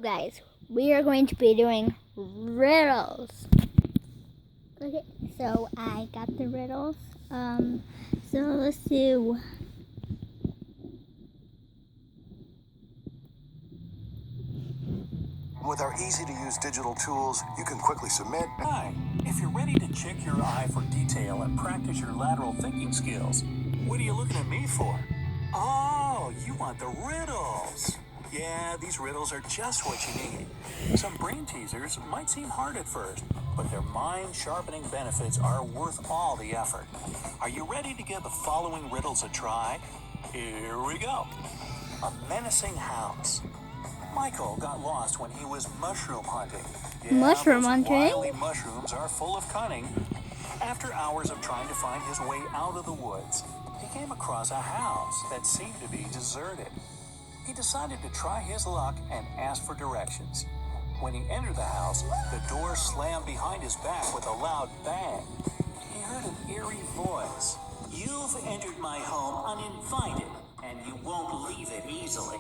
So guys, we are going to be doing riddles. Okay, so I got the riddles. So let's do. With our easy-to-use digital tools, you can quickly submit. Hi, if you're ready to check your eye for detail and practice your lateral thinking skills, what are you looking at me for? Oh, you want the riddles. Yeah, these riddles are just what you need. Some brain teasers might seem hard at first, but their mind-sharpening benefits are worth all the effort. Are you ready to give the following riddles a try? Here we go. A menacing house. Michael got lost when he was mushroom hunting. Yeah, Mushroom those hunting? wily mushrooms are full of cunning. After hours of trying to find his way out of the woods, he came across a house that seemed to be deserted. He decided to try his luck and ask for directions. When he entered the house, the door slammed behind his back with a loud bang. He heard an eerie voice. "You've entered my home uninvited, and you won't leave it easily."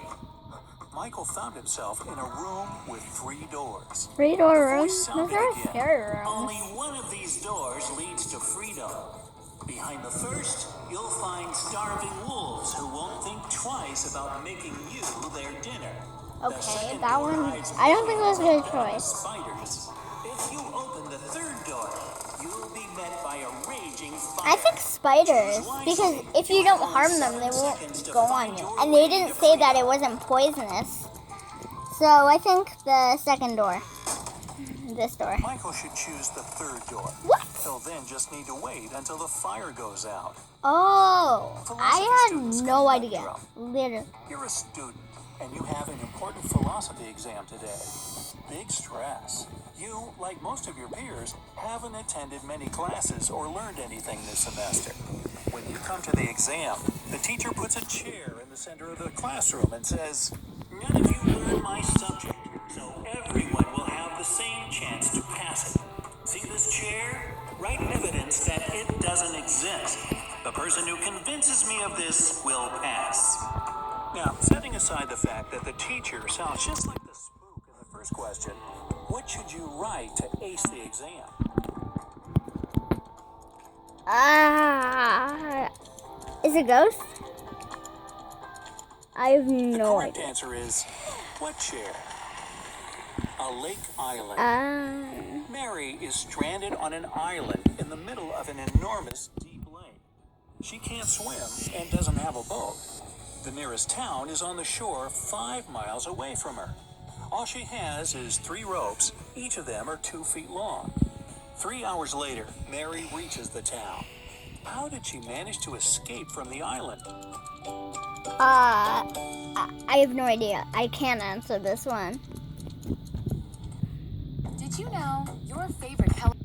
Michael found himself in a room with 3 doors. 3-door The room? voice Those sounded are again. scary rooms. "Only one of these doors leads to freedom. Behind the first, you'll find starving wolves who won't think twice about making you their dinner. The Okay, second that door one. hides I don't think that's a good venomous choice. spiders. If you open the third door, you'll be met by a raging fire. I think spiders, because if you don't harm them, they won't go on you. And they didn't say that it wasn't poisonous. So I think the second door. This door. Michael should choose the third door. What? He'll then just need to wait until the fire goes out. Oh, I had students no can idea. drum. Literally. You're a student, and you have an important philosophy exam today. Big stress. You, like most of your peers, haven't attended many classes or learned anything this semester. When you come to the exam, the teacher puts a chair in the center of the classroom and says, "None of you learn my subject, so everyone will have the same chance to pass it. See this chair? Write evidence that it doesn't exist. The person who convinces me of this will pass." Now, setting aside the fact that the teacher sounds just like the spook in the first question, what should you write to ace the exam? Is it ghost? I have The no correct idea. answer is, what chair? A lake island. Mary is stranded on an island in the middle of an enormous deep lake. She can't swim and doesn't have a boat. The nearest town is on the shore 5 miles away from her. All she has is 3 ropes. Each of them are 2 feet long. 3 hours later, Mary reaches the town. How did she manage to escape from the island? I have no idea. I can't answer this one. Did you know your favorite color?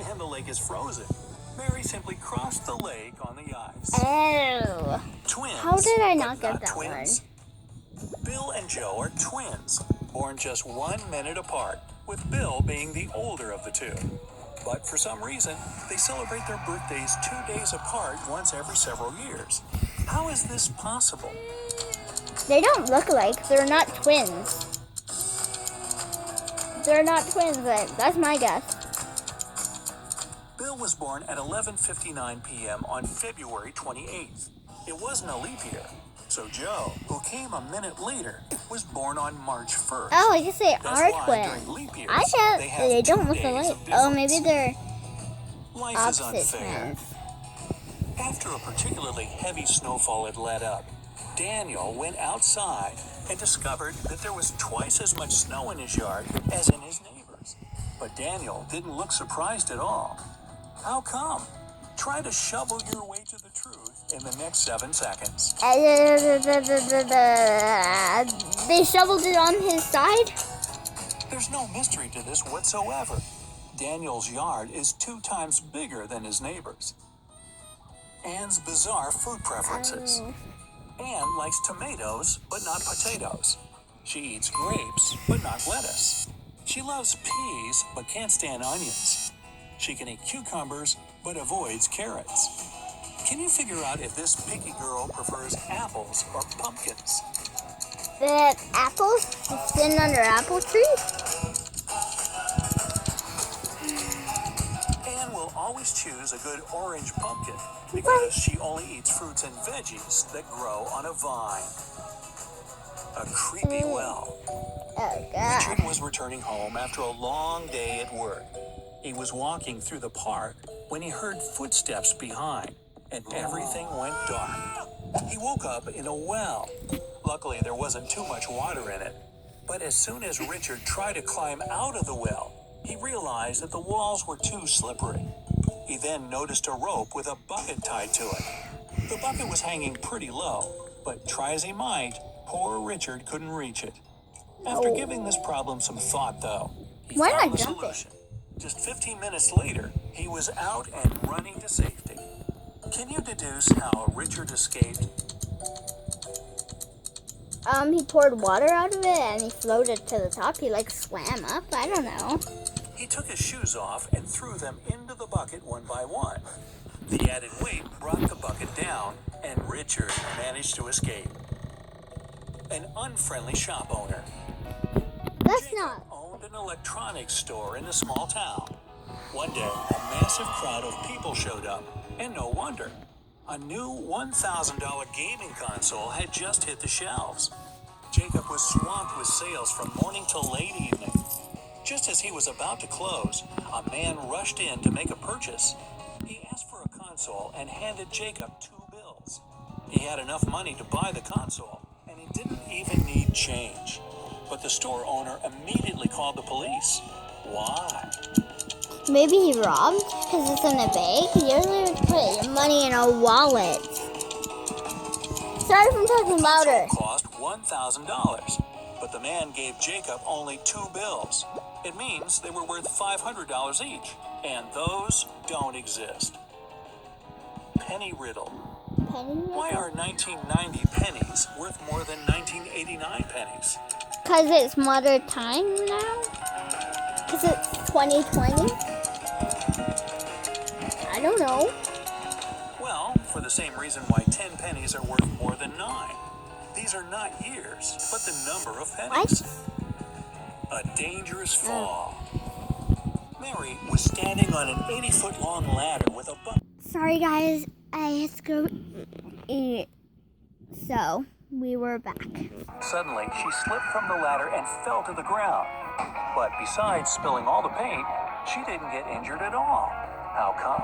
And the lake is frozen. Mary simply crossed the lake on the ice. Oh. Twins. How did I but not get that twins. Bill and Joe are twins, born just 1 minute apart, with Bill being the older of the two. But for some reason, they celebrate their birthdays 2 days apart once every several years. How is this possible? They don't look like. They're not twins. They're not twins. That's my guess. Bill was born at 11:59 p.m. on February 28th. It wasn't a leap year. So Joe, who came a minute later, was born on March 1st. Oh, I guess they That's are why twins. during leap years, I thought have they 2 don't look days alike. of Oh, maybe difference. they're Life is opposite unfair. twins. After a particularly heavy snowfall had let up, Daniel went outside and discovered that there was twice as much snow in his yard as in his neighbor's. But Daniel didn't look surprised at all. How come? Try to shovel your way to the truth in the next 7 seconds. They shoveled it on his side? There's no mystery to this whatsoever. Daniel's yard is 2 times bigger than his neighbor's. Anne's bizarre food preferences. Anne likes tomatoes, but not potatoes. She eats grapes, but not lettuce. She loves peas, but can't stand onions. She can eat cucumbers, but avoids carrots. Can you figure out if this picky girl prefers apples or pumpkins? They have apples just sitting under apple trees? Anne will always choose a good orange pumpkin because she only eats fruits and veggies that grow on a vine. A creepy well. Oh, God. Richard was returning home after a long day at work. He was walking through the park when he heard footsteps behind, and everything went dark. He woke up in a well. Luckily, there wasn't too much water in it. But as soon as Richard tried to climb out of the well, he realized that the walls were too slippery. He then noticed a rope with a bucket tied to it. The bucket was hanging pretty low, but try as he might, poor Richard couldn't reach it. After giving this problem some thought, though, he Why found not the jump it? solution. Just 15 minutes later, he was out and running to safety. Can you deduce how Richard escaped? He poured water out of it and he floated to the top. He like swam up. I don't know. He took his shoes off and threw them into the bucket one by one. The added weight brought the bucket down, and Richard managed to escape. An unfriendly shop owner. That's Jacob not. owned an electronics store in a small town. One day, a massive crowd of people showed up, and no wonder. A new $1,000 gaming console had just hit the shelves. Jacob was swamped with sales from morning till late evening. Just as he was about to close, a man rushed in to make a purchase. He asked for a console and handed Jacob 2 bills. He had enough money to buy the console, and he didn't even need change. But the store owner immediately called the police. Why? Maybe he robbed because it's in a bag. You usually would put your money in a wallet. Sorry if I'm talking louder. The console cost $1,000, but the man gave Jacob only 2 bills. It means they were worth $500 each, and those don't exist. Penny riddle. Why are 1990 pennies worth more than 1989 pennies? Because it's modern time now? Because it's 2020? I don't know. Well, for the same reason why 10 pennies are worth more than 9. These are not years, but the number of pennies. A dangerous fall. Mary was standing on an 80-foot-long ladder with a bucket. Sorry guys, I had to go eat. So, we were back. Suddenly, she slipped from the ladder and fell to the ground. But besides spilling all the paint, she didn't get injured at all. How come?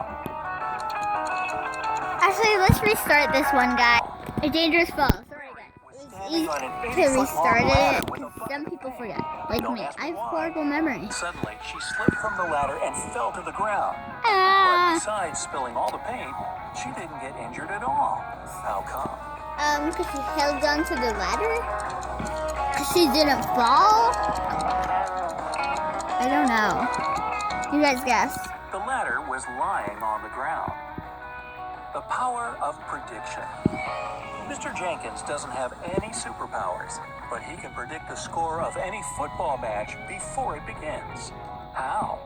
Actually, let's restart this one, guy. A dangerous fall. Sorry guys. It was easy to restart it. Some people forget. Like me, I have horrible memory. Suddenly, she slipped from the ladder and fell to the ground. But besides spilling all the paint, she didn't get injured at all. How come? Because she held on to the ladder? Because she didn't fall? I don't know. You guys guess. The ladder was lying on the ground. The power of prediction. Mr. Jenkins doesn't have any superpowers, but he can predict the score of any football match before it begins. How?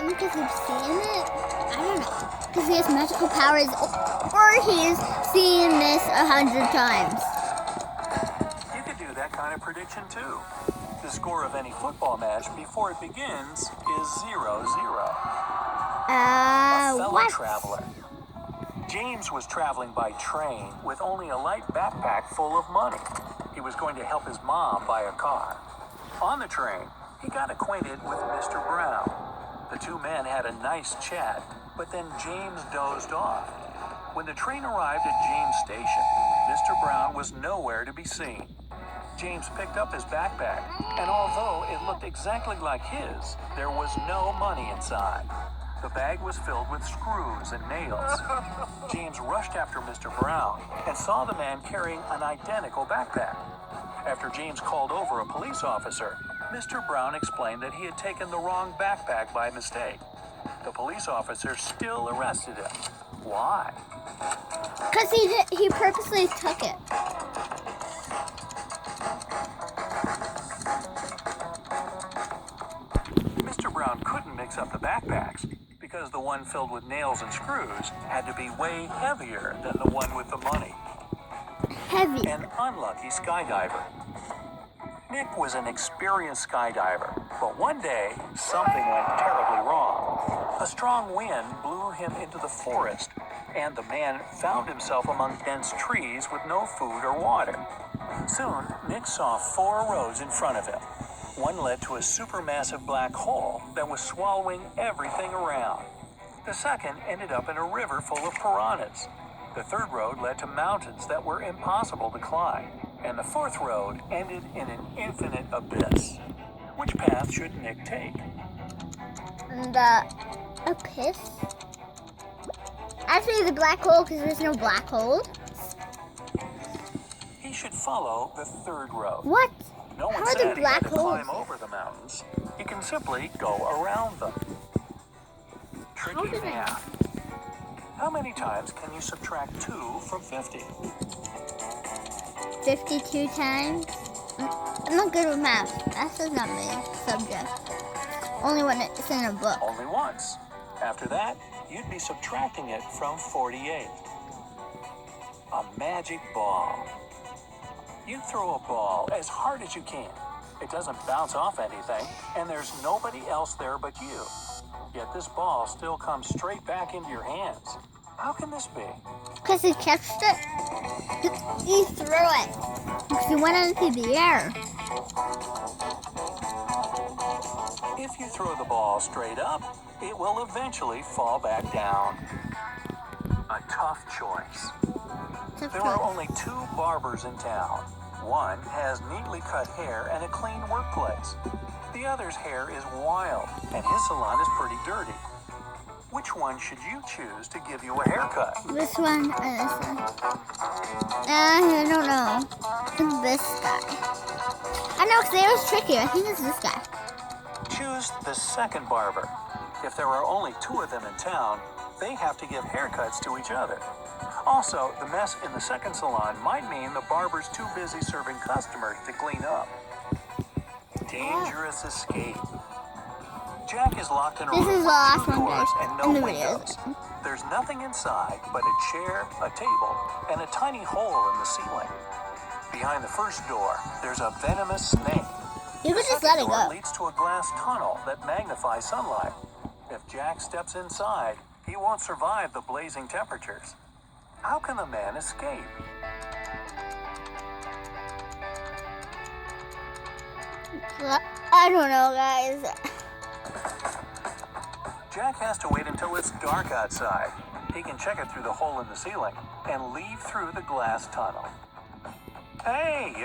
Because he's seen it? I don't know. Because he has magical powers, or he's seen this 100 times. You could do that kind of prediction too. The score of any football match before it begins is 0-0. A fellow What? traveler. James was traveling by train with only a light backpack full of money. He was going to help his mom buy a car. On the train, he got acquainted with Mr. Brown. The two men had a nice chat, but then James dozed off. When the train arrived at James Station, Mr. Brown was nowhere to be seen. James picked up his backpack, and although it looked exactly like his, there was no money inside. The bag was filled with screws and nails. James rushed after Mr. Brown and saw the man carrying an identical backpack. After James called over a police officer, Mr. Brown explained that he had taken the wrong backpack by mistake. The police officer still arrested him. Why? Because he purposely took it. Mr. Brown couldn't mix up the backpacks because the one filled with nails and screws had to be way heavier than the one with the money. heavy. an unlucky skydiver. Nick was an experienced skydiver, but one day, something went terribly wrong. A strong wind blew him into the forest, and the man found himself among dense trees with no food or water. Soon, Nick saw 4 roads in front of him. One led to a supermassive black hole that was swallowing everything around. The second ended up in a river full of piranhas. The third road led to mountains that were impossible to climb. And the fourth road ended in an infinite abyss. Which path should Nick take? The abyss? Actually, the black hole, because there's no black hole. He should follow the third road. What? No one How are the said he had black to holes? climb over the mountains. He can simply go around them. How Tricky did I- math. How many times can you subtract 2 from 50? 52 times? I'm not good with math. Math is not my subject. Only when it's in a book. Only once. After that, you'd be subtracting it from 48. A magic ball. You throw a ball as hard as you can. It doesn't bounce off anything, and there's nobody else there but you. Yet this ball still comes straight back into your hands. How can this be? Because he catched it. He threw it. Because he went into the air. If you throw the ball straight up, it will eventually fall back down. A tough choice. There are only 2 barbers in town. One has neatly cut hair and a clean workplace. The other's hair is wild, and his salon is pretty dirty. Which one should you choose to give you a haircut? This one or this one? I don't know. I think this guy. I know, because it was tricky. I think it's this guy. Choose the second barber. If there are only 2 of them in town, they have to give haircuts to each other. Also, the mess in the second salon might mean the barber's too busy serving customers to clean up. Dangerous escape. Jack is locked in a This room is with the last 2 one, doors guys, and no in the windows. There's nothing inside but a chair, a table, and a tiny hole in the ceiling. Behind the first door, there's a venomous snake. You The could just second let it door go. leads to a glass tunnel that magnifies sunlight. If Jack steps inside, he won't survive the blazing temperatures. How can the man escape? I don't know, guys. Jack has to wait until it's dark outside. He can check it through the hole in the ceiling and leave through the glass tunnel. Hey, you